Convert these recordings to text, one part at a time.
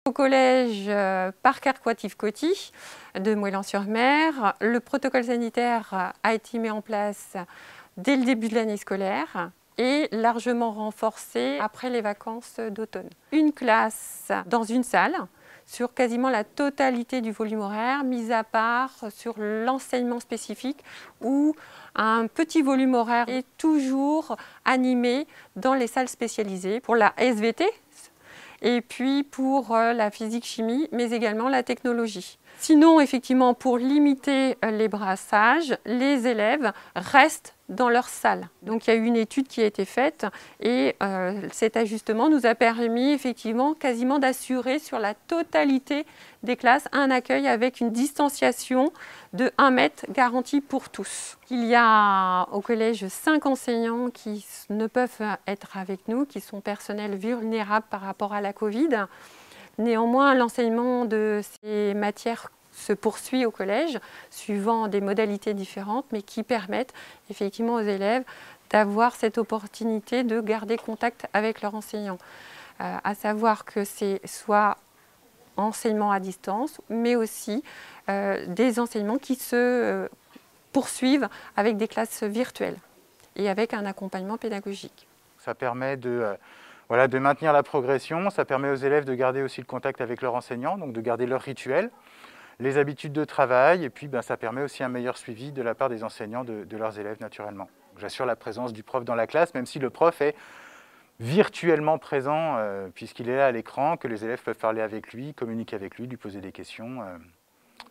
Au collège Parc Arquatif Coty de Moëlan-sur-Mer, le protocole sanitaire a été mis en place dès le début de l'année scolaire et largement renforcé après les vacances d'automne. Une classe dans une salle sur quasiment la totalité du volume horaire, mis à part sur l'enseignement spécifique où un petit volume horaire est toujours animé dans les salles spécialisées pour la SVT, et puis pour la physique-chimie, mais également la technologie. Sinon, effectivement, pour limiter les brassages, les élèves restent dans leur salle. Donc il y a eu une étude qui a été faite et cet ajustement nous a permis effectivement quasiment d'assurer sur la totalité des classes un accueil avec une distanciation de 1 mètre garantie pour tous. Il y a au collège 5 enseignants qui ne peuvent être avec nous, qui sont personnels vulnérables par rapport à la Covid. Néanmoins, l'enseignement de ces matières se poursuit au collège, suivant des modalités différentes, mais qui permettent effectivement aux élèves d'avoir cette opportunité de garder contact avec leur enseignant. À savoir que c'est soit enseignement à distance, mais aussi des enseignements qui se poursuivent avec des classes virtuelles et avec un accompagnement pédagogique. Ça permet de maintenir la progression, ça permet aux élèves de garder aussi le contact avec leur enseignant, donc de garder leur rituel, les habitudes de travail, et puis ça permet aussi un meilleur suivi de la part des enseignants de leurs élèves naturellement. J'assure la présence du prof dans la classe, même si le prof est virtuellement présent, puisqu'il est là à l'écran, que les élèves peuvent parler avec lui, communiquer avec lui, lui poser des questions.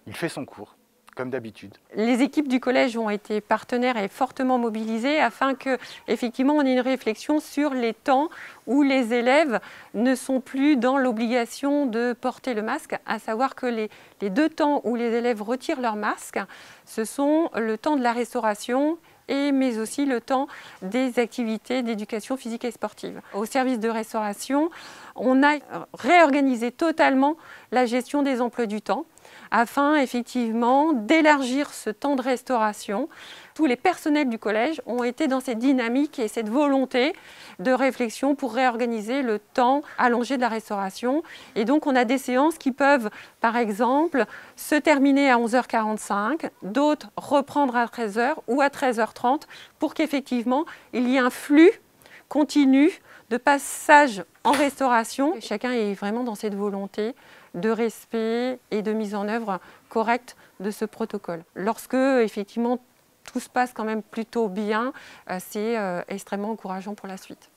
Il fait son cours, comme d'habitude. Les équipes du collège ont été partenaires et fortement mobilisées afin que, effectivement, on ait une réflexion sur les temps où les élèves ne sont plus dans l'obligation de porter le masque, à savoir que les 2 temps où les élèves retirent leur masque, ce sont le temps de la restauration mais aussi le temps des activités d'éducation physique et sportive. Au service de restauration, on a réorganisé totalement la gestion des emplois du temps afin effectivement d'élargir ce temps de restauration. Tous les personnels du collège ont été dans cette dynamique et cette volonté de réflexion pour réorganiser le temps allongé de la restauration. Et donc on a des séances qui peuvent, par exemple, se terminer à 11h45, d'autres reprendre à 13h ou à 13h30 pour qu'effectivement il y ait un flux continu de passage en restauration. Chacun est vraiment dans cette volonté de respect et de mise en œuvre correcte de ce protocole. Lorsque effectivement tout se passe quand même plutôt bien, c'est extrêmement encourageant pour la suite.